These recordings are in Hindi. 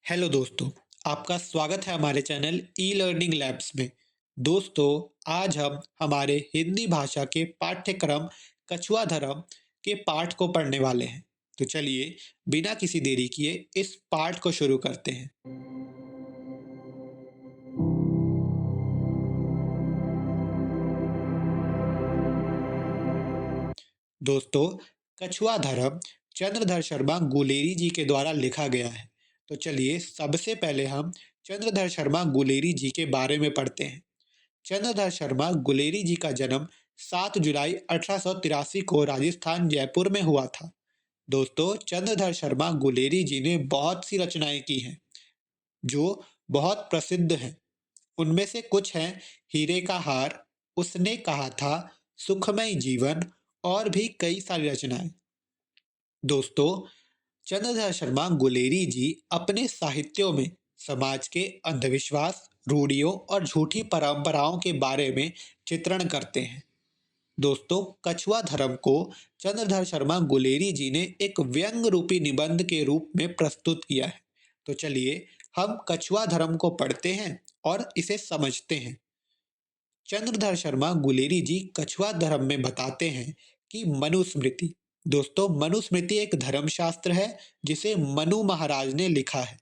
हेलो दोस्तों, आपका स्वागत है हमारे चैनल ई लर्निंग लैब्स में। दोस्तों, आज हम हमारे हिंदी भाषा के पाठ्यक्रम कछुआ धर्म के पाठ को पढ़ने वाले हैं। तो चलिए, बिना किसी देरी किए इस पाठ को शुरू करते हैं। दोस्तों, कछुआ धर्म चंद्रधर शर्मा गुलेरी जी के द्वारा लिखा गया है। तो चलिए, सबसे पहले हम चंद्रधर शर्मा गुलेरी जी के बारे में पढ़ते हैं। चंद्रधर शर्मा गुलेरी जी का जन्म 7 जुलाई 1883 को राजस्थान जयपुर में हुआ था। दोस्तों, चंद्रधर शर्मा गुलेरी जी ने बहुत सी रचनाएं की हैं जो बहुत प्रसिद्ध हैं। उनमें से कुछ हैं हीरे का हार, उसने कहा था, सुखमय जीवन और भी कई सारी रचनाएं। दोस्तों, चंद्रधर शर्मा गुलेरी जी अपने साहित्यों में समाज के अंधविश्वास, रूढ़ियों और झूठी परंपराओं के बारे में चित्रण करते हैं। दोस्तों, कछुआ धर्म को चंद्रधर शर्मा गुलेरी जी ने एक व्यंग रूपी निबंध के रूप में प्रस्तुत किया है। तो चलिए, हम कछुआ धर्म को पढ़ते हैं और इसे समझते हैं। चंद्रधर शर्मा गुलेरी जी कछुआ धर्म में बताते हैं कि मनुस्मृति। दोस्तों, मनुस्मृति एक धर्मशास्त्र है जिसे मनु महाराज ने लिखा है।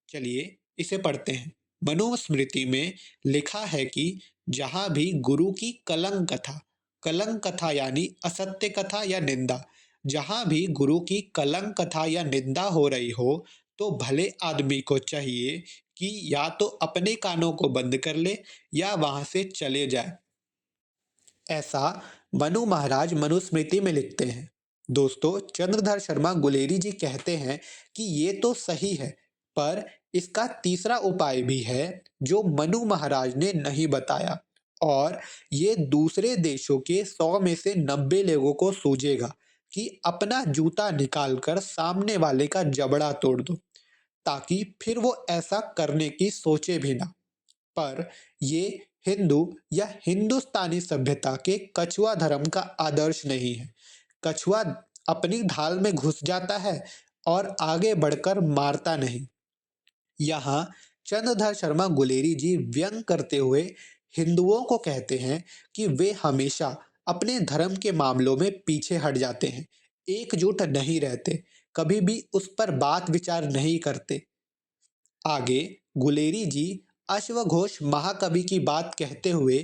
चलिए, इसे पढ़ते हैं। मनुस्मृति में लिखा है कि जहां भी गुरु की कलंक कथा यानी असत्य कथा या निंदा, जहां भी गुरु की कलंक कथा या निंदा हो रही हो, तो भले आदमी को चाहिए कि या तो अपने कानों को बंद कर ले या वहां से चले जाए। ऐसा मनु महाराज मनुस्मृति में लिखते हैं। दोस्तों, चंद्रधर शर्मा गुलेरी जी कहते हैं कि ये तो सही है, पर इसका तीसरा उपाय भी है जो मनु महाराज ने नहीं बताया, और ये दूसरे देशों के 100 में से 90 लोगों को सूझेगा कि अपना जूता निकालकर सामने वाले का जबड़ा तोड़ दो, ताकि फिर वो ऐसा करने की सोचे भी ना। पर ये हिंदू या हिंदुस्तानी सभ्यता के कछुआ धर्म का आदर्श नहीं है। कछुआ अपनी ढाल में घुस जाता है और आगे बढ़कर मारता नहीं। यहाँ चंद्रधर शर्मा गुलेरी जी व्यंग करते हुए हिंदुओं को कहते हैं कि वे हमेशा अपने धर्म के मामलों में पीछे हट जाते हैं, एकजुट नहीं रहते, कभी भी उस पर बात विचार नहीं करते। आगे गुलेरी जी अश्वघोष महाकवि की बात कहते हुए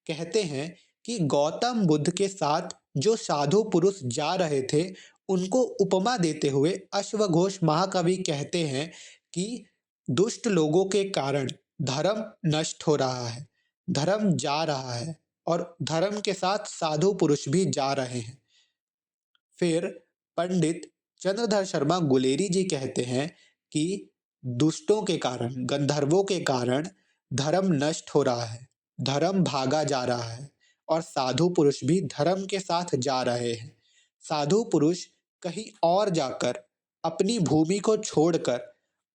कहते हैं कि गौतम बुद्ध के साथ जो साधु पुरुष जा रहे थे, उनको उपमा देते हुए अश्वघोष महाकवि कहते हैं कि दुष्ट लोगों के कारण धर्म नष्ट हो रहा है, धर्म जा रहा है, और धर्म के साथ साधु पुरुष भी जा रहे हैं। फिर पंडित चंद्रधर शर्मा गुलेरी जी कहते हैं कि दुष्टों के कारण, गंधर्वों के कारण धर्म नष्ट हो रहा है, धर्म भागा जा रहा है, और साधु पुरुष भी धर्म के साथ जा रहे हैं। साधु पुरुष कहीं और जाकर अपनी भूमि को छोड़कर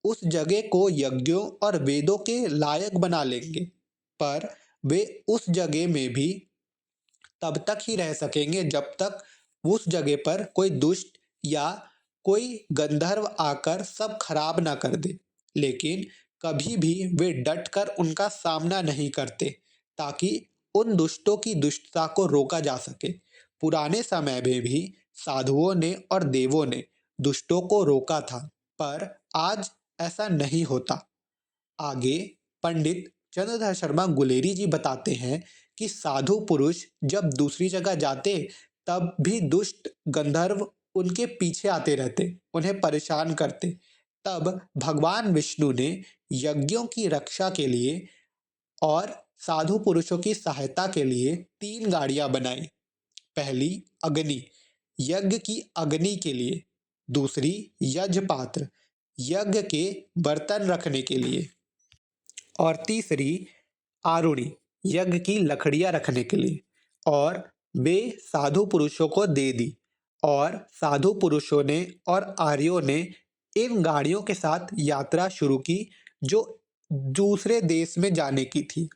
उस जगह को यज्ञों और वेदों के लायक बना लेंगे, पर वे उस जगह में भी तब तक ही रह सकेंगे जब तक उस जगह पर कोई दुष्ट या कोई गंधर्व आकर सब खराब ना कर दे। लेकिन कभी भी वे डट कर उनका सामना नहीं करते, ताकि उन दुष्टों की दुष्टता को रोका जा सके। पुराने समय में भी साधुओं ने और देवों ने दुष्टों को रोका था, पर आज ऐसा नहीं होता। आगे पंडित चंद्रधर शर्मा गुलेरी जी बताते हैं कि साधु पुरुष जब दूसरी जगह जाते, तब भी दुष्ट गंधर्व उनके पीछे आते रहते, उन्हें परेशान करते। तब भगवान विष्णु ने यज्ञों की रक्षा के लिए और साधु पुरुषों की सहायता के लिए 3 गाड़ियां बनाई। पहली अग्नि, यज्ञ की अग्नि के लिए। दूसरी यज्ञ पात्र, यज्ञ के बर्तन रखने के लिए। और तीसरी आरुणि, यज्ञ की लकड़ियां रखने के लिए। और वे साधु पुरुषों को दे दी, और साधु पुरुषों ने और आर्यों ने इन गाड़ियों के साथ यात्रा शुरू की जो दूसरे देश में जाने की थी।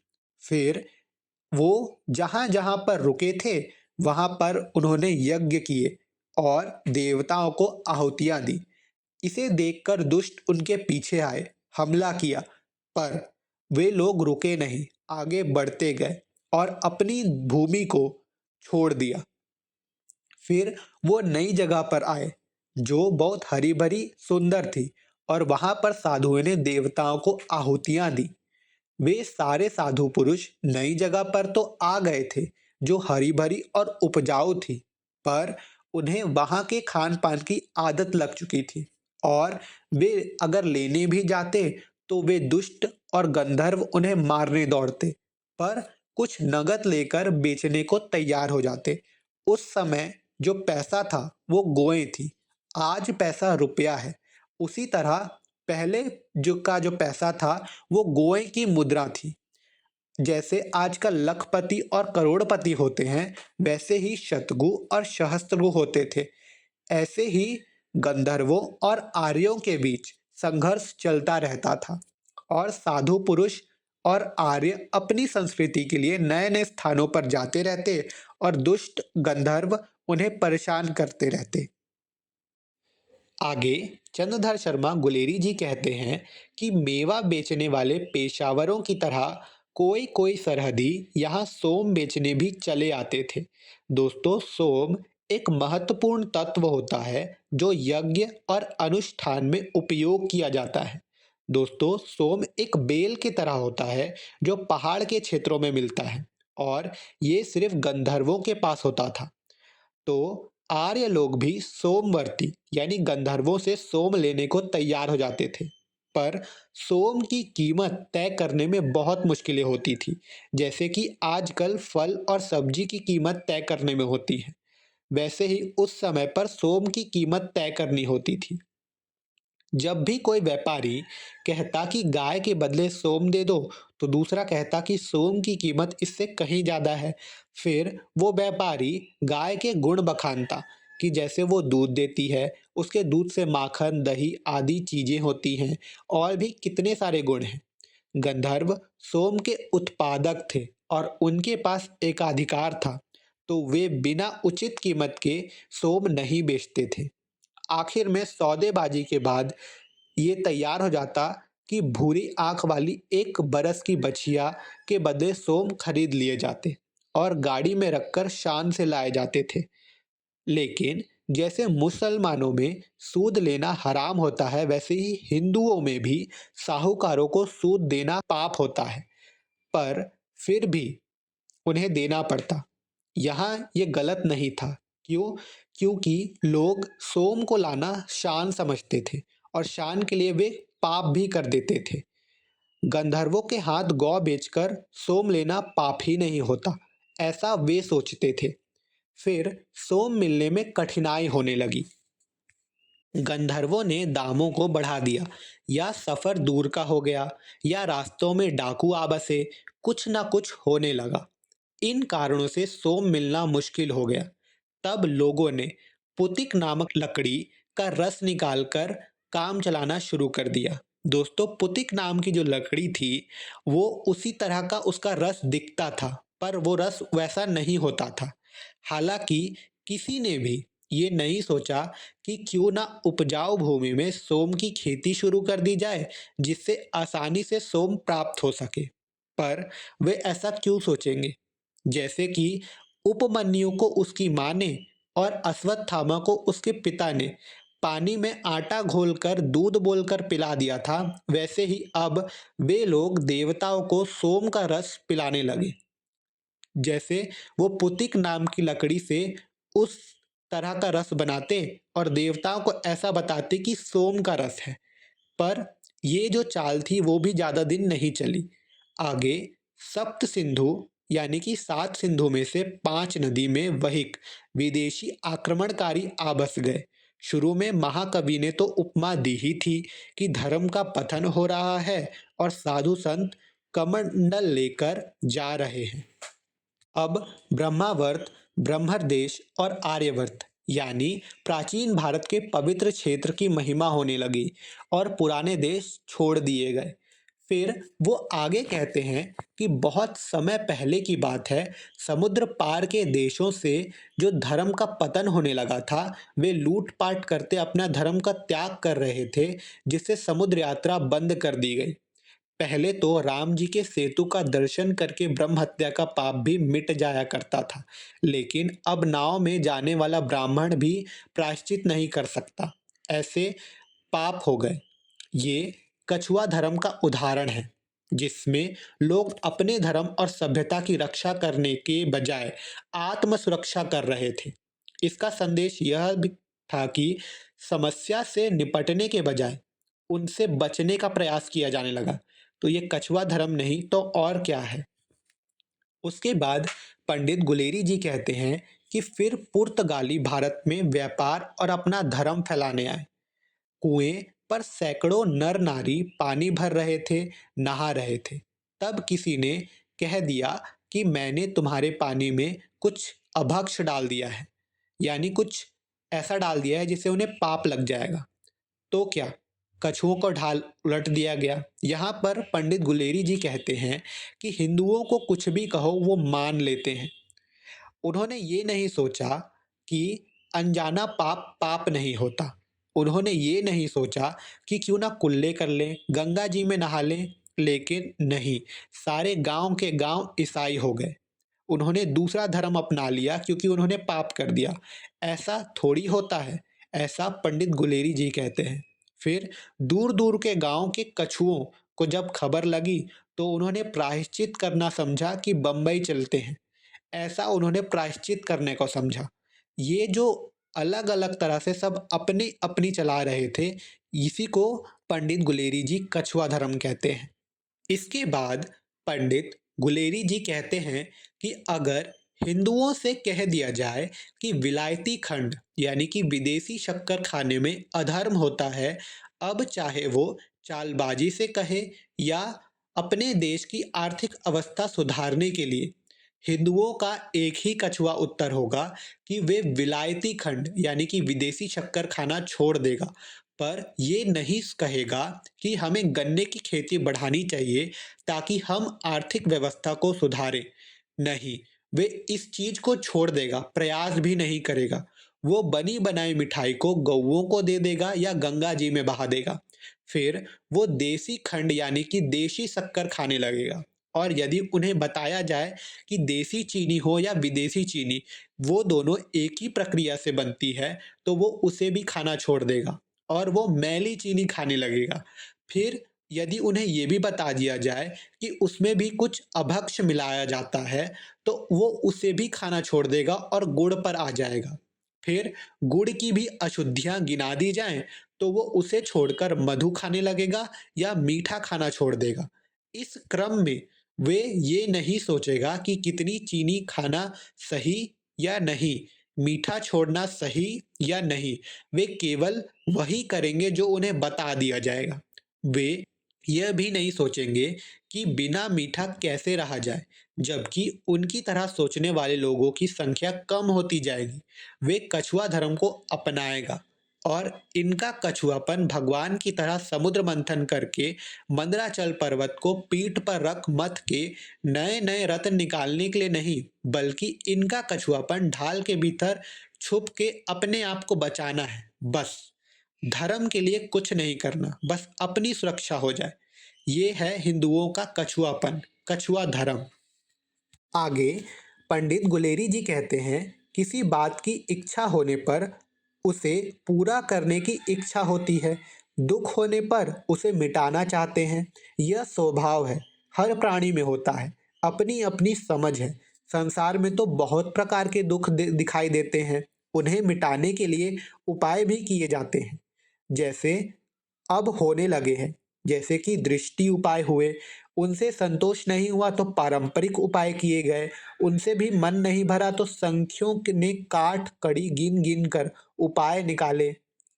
फिर वो जहां जहां पर रुके थे, वहां पर उन्होंने यज्ञ किए और देवताओं को आहुतियां दी। इसे देखकर दुष्ट उनके पीछे आए, हमला किया, पर वे लोग रुके नहीं, आगे बढ़ते गए और अपनी भूमि को छोड़ दिया। फिर वो नई जगह पर आए जो बहुत हरी भरी सुंदर थी, और वहां पर साधुओं ने देवताओं को आहुतियां दी। वे सारे साधु पुरुष नई जगह पर तो आ गए थे जो हरी भरी और उपजाऊ थी, पर उन्हें वहां के खान पान की आदत लग चुकी थी, और वे अगर लेने भी जाते तो वे दुष्ट और गंधर्व उन्हें मारने दौड़ते, पर कुछ नगद लेकर बेचने को तैयार हो जाते। उस समय जो पैसा था वो गोएं थी, आज पैसा रुपया है। उसी तरह पहले जो पैसा था वो गोएं की मुद्रा थी। जैसे आजकल लखपति और करोड़पति होते हैं, वैसे ही शतगु और सहस्त्रगु होते थे। ऐसे ही गंधर्वों और आर्यों के बीच संघर्ष चलता रहता था, और साधु पुरुष और आर्य अपनी संस्कृति के लिए नए नए स्थानों पर जाते रहते, और दुष्ट गंधर्व उन्हें परेशान करते रहते। आगे चंद्रधर शर्मा गुलेरी जी कहते हैं कि मेवा बेचने वाले पेशावरों की तरह कोई कोई सरहदी यहाँ सोम बेचने भी चले आते थे। दोस्तों, सोम एक महत्वपूर्ण तत्व होता है जो यज्ञ और अनुष्ठान में उपयोग किया जाता है। दोस्तों, सोम एक बेल की तरह होता है जो पहाड़ के क्षेत्रों में मिलता है, और ये सिर्फ गंधर्वों के पास होता था। तो आर्य लोग भी सोमवर्ती यानी गंधर्वों से सोम लेने को तैयार हो जाते थे, पर सोम की कीमत तय करने में बहुत मुश्किलें होती थी, जैसे कि आजकल फल और सब्जी की कीमत तय करने में होती है। वैसे ही उस समय पर सोम की कीमत तय करनी होती थी। जब भी कोई व्यापारी कहता कि गाय के बदले सोम दे दो, तो दूसरा कहता कि सोम की कीमत इससे कहीं ज्यादा है। फिर वो व्यापारी गाय के गुण बखानता कि जैसे वो दूध देती है, उसके दूध से माखन, दही आदि चीजें होती हैं, और भी कितने सारे गुण हैं। गंधर्व सोम के उत्पादक थे और उनके पास एकाधिकार था, तो वे बिना उचित कीमत के सोम नहीं बेचते थे। आखिर में सौदेबाजी के बाद ये तैयार हो जाता कि भूरी आंख वाली एक बरस की बछिया के बदले सोम खरीद लिए जाते और गाड़ी में रखकर शान से लाए जाते थे। लेकिन जैसे मुसलमानों में सूद लेना हराम होता है, वैसे ही हिंदुओं में भी साहूकारों को सूद देना पाप होता है, पर फिर भी उन्हें देना पड़ता। यहाँ ये गलत नहीं था। क्यों? क्योंकि लोग सोम को लाना शान समझते थे, और शान के लिए वे पाप भी कर देते थे। गंधर्वों के हाथ गौ बेचकर सोम लेना पाप ही नहीं होता, ऐसा वे सोचते थे। फिर सोम मिलने में कठिनाई होने लगी। गंधर्वों ने दामों को बढ़ा दिया, या सफर दूर का हो गया, या रास्तों में डाकू आ बसे, कुछ ना कुछ होने लगा। इन कारणों से सोम मिलना मुश्किल हो गया। तब लोगों ने पुतिक नामक लकड़ी का रस निकालकर काम चलाना शुरू कर दिया। दोस्तों, पुतिक नाम की जो लकड़ी थी वो उसी तरह का उसका रस दिखता था, पर वो रस वैसा नहीं होता था। हालांकि किसी ने भी ये नहीं सोचा कि क्यों ना उपजाऊ भूमि में सोम की खेती शुरू कर दी जाए, जिससे आसानी से सोम प्राप्त हो सके। पर वे ऐसा क्यों सोचेंगे? जैसे कि उपमन्यु को उसकी माँ ने और अश्वत्थामा को उसके पिता ने पानी में आटा घोलकर दूध बोलकर पिला दिया था, वैसे ही अब वे लोग देवताओं को सोम का रस पिलाने लगे। जैसे वो पुतिक नाम की लकड़ी से उस तरह का रस बनाते और देवताओं को ऐसा बताते कि सोम का रस है। पर ये जो चाल थी वो भी ज्यादा दिन नहीं चली। आगे सप्त सिंधु यानी कि 7 सिंधु में से 5 नदी में वहिक विदेशी आक्रमणकारी आ बस गए। शुरू में महाकवि ने तो उपमा दी ही थी कि धर्म का पतन हो रहा है और साधु संत कमंडल लेकर जा रहे हैं। अब ब्रह्मावर्त, ब्रह्मदेश और आर्यवर्त यानी प्राचीन भारत के पवित्र क्षेत्र की महिमा होने लगी, और पुराने देश छोड़ दिए गए। फिर वो आगे कहते हैं कि बहुत समय पहले की बात है, समुद्र पार के देशों से जो धर्म का पतन होने लगा था, वे लूट-पाट करते अपना धर्म का त्याग कर रहे थे, जिससे समुद्र यात्रा बंद कर दी गई। पहले तो राम जी के सेतु का दर्शन करके ब्रह्म हत्या का पाप भी मिट जाया करता था, लेकिन अब नाव में जाने वाला ब्राह्मण भी प्रायश्चित नहीं कर सकता। ऐसे पाप हो गए। ये कछुआ धर्म का उदाहरण है, जिसमें लोग अपने धर्म और सभ्यता की रक्षा करने के बजाय आत्म सुरक्षा कर रहे थे। इसका संदेश यह भी था कि समस्या से निपटने के बजाय उनसे बचने का प्रयास किया जाने लगा। तो ये कछुआ धर्म नहीं तो और क्या है। उसके बाद पंडित गुलेरी जी कहते हैं कि फिर पुर्तगाली भारत में व्यापार और अपना धर्म फैलाने आए। कुएं पर सैकड़ों नर नारी पानी भर रहे थे, नहा रहे थे। तब किसी ने कह दिया कि मैंने तुम्हारे पानी में कुछ अभक्ष डाल दिया है, यानी कुछ ऐसा डाल दिया है जिससे उन्हें पाप लग जाएगा। तो क्या कछुओं को ढाल उलट दिया गया। यहाँ पर पंडित गुलेरी जी कहते हैं कि हिंदुओं को कुछ भी कहो वो मान लेते हैं। उन्होंने ये नहीं सोचा कि अनजाना पाप पाप नहीं होता। उन्होंने ये नहीं सोचा कि क्यों ना कुल्ले कर लें, गंगा जी में नहा लें, लेकिन नहीं, सारे गांव के गांव ईसाई हो गए। उन्होंने दूसरा धर्म अपना लिया क्योंकि उन्होंने पाप कर दिया। ऐसा थोड़ी होता है, ऐसा पंडित गुलेरी जी कहते हैं। फिर दूर दूर के गांव के कछुओं को जब खबर लगी तो उन्होंने प्रायश्चित करना समझा कि बम्बई चलते हैं। ऐसा उन्होंने प्रायश्चित करने को समझा। ये जो अलग अलग तरह से सब अपनी अपनी चला रहे थे, इसी को पंडित गुलेरी जी कछुआ धर्म कहते हैं। इसके बाद पंडित गुलेरी जी कहते हैं कि अगर हिंदुओं से कह दिया जाए कि विलायती खंड यानी कि विदेशी शक्कर खाने में अधर्म होता है, अब चाहे वो चालबाजी से कहे या अपने देश की आर्थिक अवस्था सुधारने के लिए, हिंदुओं का एक ही कछुआ उत्तर होगा कि वे विलायती खंड यानी कि विदेशी शक्कर खाना छोड़ देगा, पर ये नहीं कहेगा कि हमें गन्ने की खेती बढ़ानी चाहिए ताकि हम आर्थिक व्यवस्था को सुधारें। नहीं, वे इस चीज को छोड़ देगा, प्रयास भी नहीं करेगा। वो बनी बनाई मिठाई को गौओं को दे देगा या गंगा जी में बहा देगा। फिर वो देसी खंड यानी कि देशी शक्कर खाने लगेगा। और यदि उन्हें बताया जाए कि देसी चीनी हो या विदेशी चीनी, वो दोनों एक ही प्रक्रिया से बनती है, तो वो उसे भी खाना छोड़ देगा और वो मैली चीनी खाने लगेगा। फिर यदि उन्हें ये भी बता दिया जाए कि उसमें भी कुछ अभक्ष मिलाया जाता है, तो वो उसे भी खाना छोड़ देगा और गुड़ पर आ जाएगा। फिर गुड़ की भी अशुद्धियां गिना दी जाएं, तो वो उसे छोड़कर मधु खाने लगेगा या मीठा खाना छोड़ देगा। इस क्रम में वे ये नहीं सोचेगा कि कितनी चीनी खाना सही या नहीं, मीठा छोड़ना सही या नहीं। वे केवल वही करेंगे जो उन्हें बता दिया जाएगा। वे यह भी नहीं सोचेंगे कि बिना मीठा कैसे रहा जाए, जबकि उनकी तरह सोचने वाले लोगों की संख्या कम होती जाएगी। वे कछुआ धर्म को अपनाएगा और इनका कछुआपन भगवान की तरह समुद्र मंथन करके मंदराचल पर्वत को पीठ पर रख मथ के नए नए रत्न निकालने के लिए नहीं, बल्कि इनका कछुआपन ढाल के भीतर छुप के अपने आप को बचाना है। बस धर्म के लिए कुछ नहीं करना, बस अपनी सुरक्षा हो जाए। ये है हिंदुओं का कछुआपन, कछुआ धर्म। आगे पंडित गुलेरी जी कहते हैं, किसी बात की इच्छा होने पर उसे पूरा करने की इच्छा होती है। दुख होने पर उसे मिटाना चाहते हैं। यह स्वभाव है, हर प्राणी में होता है। अपनी अपनी समझ है। संसार में तो बहुत प्रकार के दुख दिखाई देते हैं। उन्हें मिटाने के लिए उपाय भी किए जाते हैं, जैसे अब होने लगे हैं। जैसे कि दृष्टि उपाय हुए, उनसे संतोष नहीं हुआ तो पारंपरिक उपाय किए गए, उनसे भी मन नहीं भरा तो संख्यों ने काट कड़ी गिन गिन कर उपाय निकाले।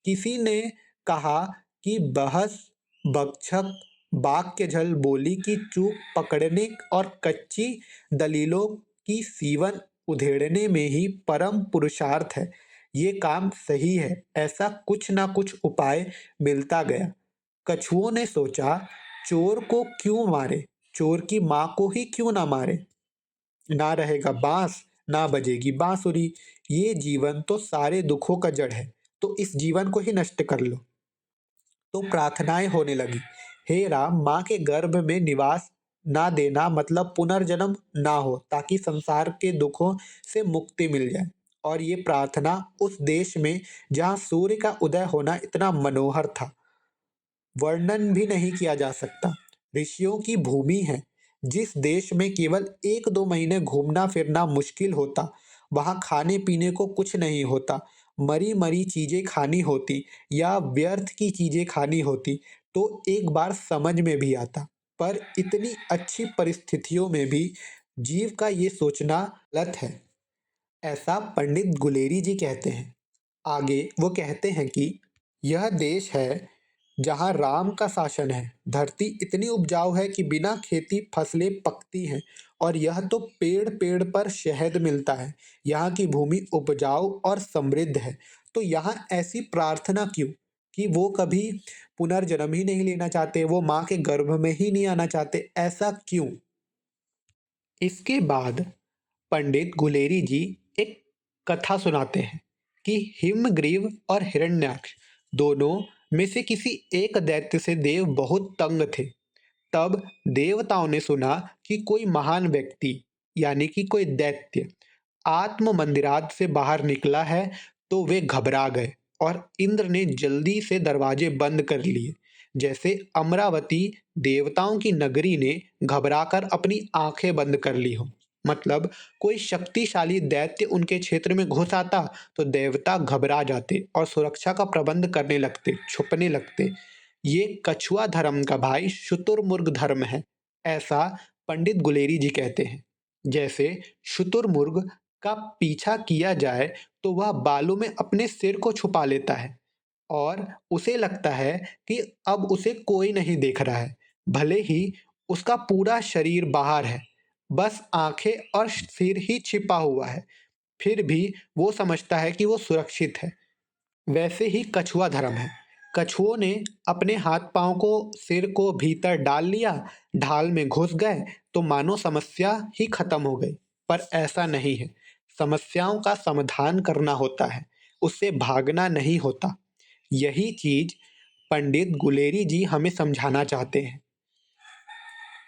किसी ने कहा कि बहस बकझक बाग के झल बोली की चूक पकड़ने और कच्ची दलीलों की सीवन उधेड़ने में ही परम पुरुषार्थ है। ये काम सही है। ऐसा कुछ ना कुछ उपाय मिलता गया। कछुओं ने सोचा चोर को क्यों मारे, चोर की माँ को ही क्यों ना मारे। ना रहेगा बांस, ना बजेगी बांसुरी। ये जीवन तो सारे दुखों का जड़ है, तो इस जीवन को ही नष्ट कर लो। तो प्रार्थनाएं होने लगी, हे राम, माँ के गर्भ में निवास ना देना, मतलब पुनर्जन्म ना हो, ताकि संसार के दुखों से मुक्ति मिल जाए। और ये प्रार्थना उस देश में जहाँ सूर्य का उदय होना इतना मनोहर था, वर्णन भी नहीं किया जा सकता। ऋषियों की भूमि है। जिस देश में केवल 1-2 महीने घूमना फिरना मुश्किल होता, वहां खाने पीने को कुछ नहीं होता, मरी मरी चीजें खानी होती या व्यर्थ की चीजें खानी होती, तो एक बार समझ में भी आता। पर इतनी अच्छी परिस्थितियों में भी जीव का ये सोचना गलत है, ऐसा पंडित गुलेरी जी कहते हैं। आगे वो कहते हैं कि यह देश है जहाँ राम का शासन है। धरती इतनी उपजाऊ है कि बिना खेती फसलें पकती हैं, और यह तो पेड़ पेड़ पर शहद मिलता है। यहाँ की भूमि उपजाऊ और समृद्ध है, तो यहाँ ऐसी प्रार्थना क्यों कि वो कभी पुनर्जन्म ही नहीं लेना चाहते, वो माँ के गर्भ में ही नहीं आना चाहते, ऐसा क्यों। इसके बाद पंडित गुलेरी जी एक कथा सुनाते हैं कि हिमग्रीव और हिरण्याक्ष दोनों में से किसी एक दैत्य से देव बहुत तंग थे। तब देवताओं ने सुना कि कोई महान व्यक्ति, यानी कि कोई दैत्य, आत्म मंदिराज से बाहर निकला है। तो वे घबरा गए और इंद्र ने जल्दी से दरवाजे बंद कर लिए। जैसे अमरावती देवताओं की नगरी ने घबराकर अपनी आंखें बंद कर ली हो। मतलब कोई शक्तिशाली दैत्य उनके क्षेत्र में घुस आता तो देवता घबरा जाते और सुरक्षा का प्रबंध करने लगते, छुपने लगते। ये कछुआ धर्म का भाई शुतुरमुर्ग धर्म है, ऐसा पंडित गुलेरी जी कहते हैं। जैसे शुतुरमुर्ग का पीछा किया जाए तो वह बालों में अपने सिर को छुपा लेता है और उसे लगता है कि अब उसे कोई नहीं देख रहा है, भले ही उसका पूरा शरीर बाहर है, बस आंखें और सिर ही छिपा हुआ है, फिर भी वो समझता है कि वो सुरक्षित है। वैसे ही कछुआ धर्म है। कछुओं ने अपने हाथ पांव को, सिर को भीतर डाल लिया, ढाल में घुस गए तो मानो समस्या ही खत्म हो गई। पर ऐसा नहीं है। समस्याओं का समाधान करना होता है, उससे भागना नहीं होता। यही चीज पंडित गुलेरी जी हमें समझाना चाहते हैं।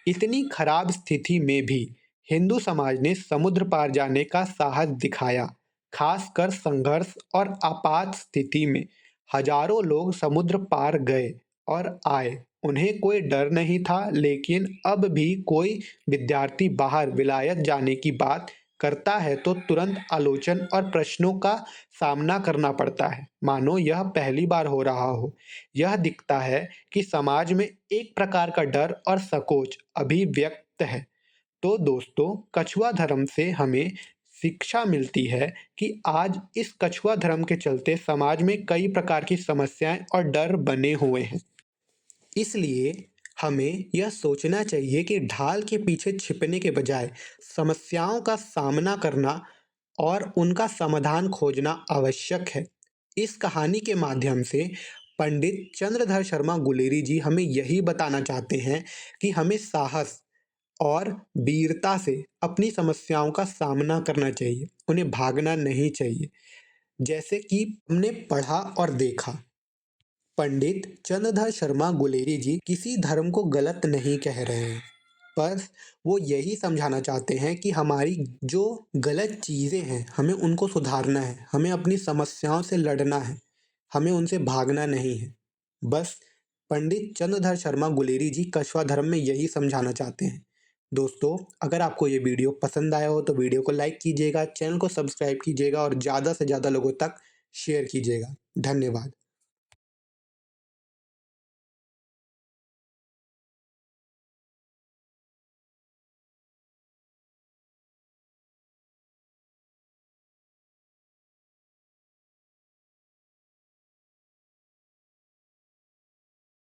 इतनी खराब स्थिति में भी हिंदू समाज ने समुद्र पार जाने का साहस दिखाया। खासकर संघर्ष और आपात स्थिति में हजारों लोग समुद्र पार गए और आए। उन्हें कोई डर नहीं था, लेकिन अब भी कोई विद्यार्थी बाहर विलायत जाने की बात करता है तो तुरंत आलोचन और प्रश्नों का सामना करना पड़ता है, मानो यह पहली बार हो रहा हो। यह दिखता है कि समाज में एक प्रकार का डर और संकोच अभिव्यक्त है। तो दोस्तों, कछुआ धर्म से हमें शिक्षा मिलती है कि आज इस कछुआ धर्म के चलते समाज में कई प्रकार की समस्याएं और डर बने हुए हैं। इसलिए हमें यह सोचना चाहिए कि ढाल के पीछे छिपने के बजाय समस्याओं का सामना करना और उनका समाधान खोजना आवश्यक है। इस कहानी के माध्यम से पंडित चंद्रधर शर्मा गुलेरी जी हमें यही बताना चाहते हैं कि हमें साहस और वीरता से अपनी समस्याओं का सामना करना चाहिए, उन्हें भागना नहीं चाहिए। जैसे कि हमने पढ़ा और देखा, पंडित चंद्रधर शर्मा गुलेरी जी किसी धर्म को गलत नहीं कह रहे हैं, पर वो यही समझाना चाहते हैं कि हमारी जो गलत चीज़ें हैं हमें उनको सुधारना है, हमें अपनी समस्याओं से लड़ना है, हमें उनसे भागना नहीं है। बस पंडित चंद्रधर शर्मा गुलेरी जी कछुआ धर्म में यही समझाना चाहते हैं। दोस्तों, अगर आपको ये वीडियो पसंद आया हो तो वीडियो को लाइक कीजिएगा, चैनल को सब्सक्राइब कीजिएगा और ज़्यादा से ज़्यादा लोगों तक शेयर कीजिएगा। धन्यवाद।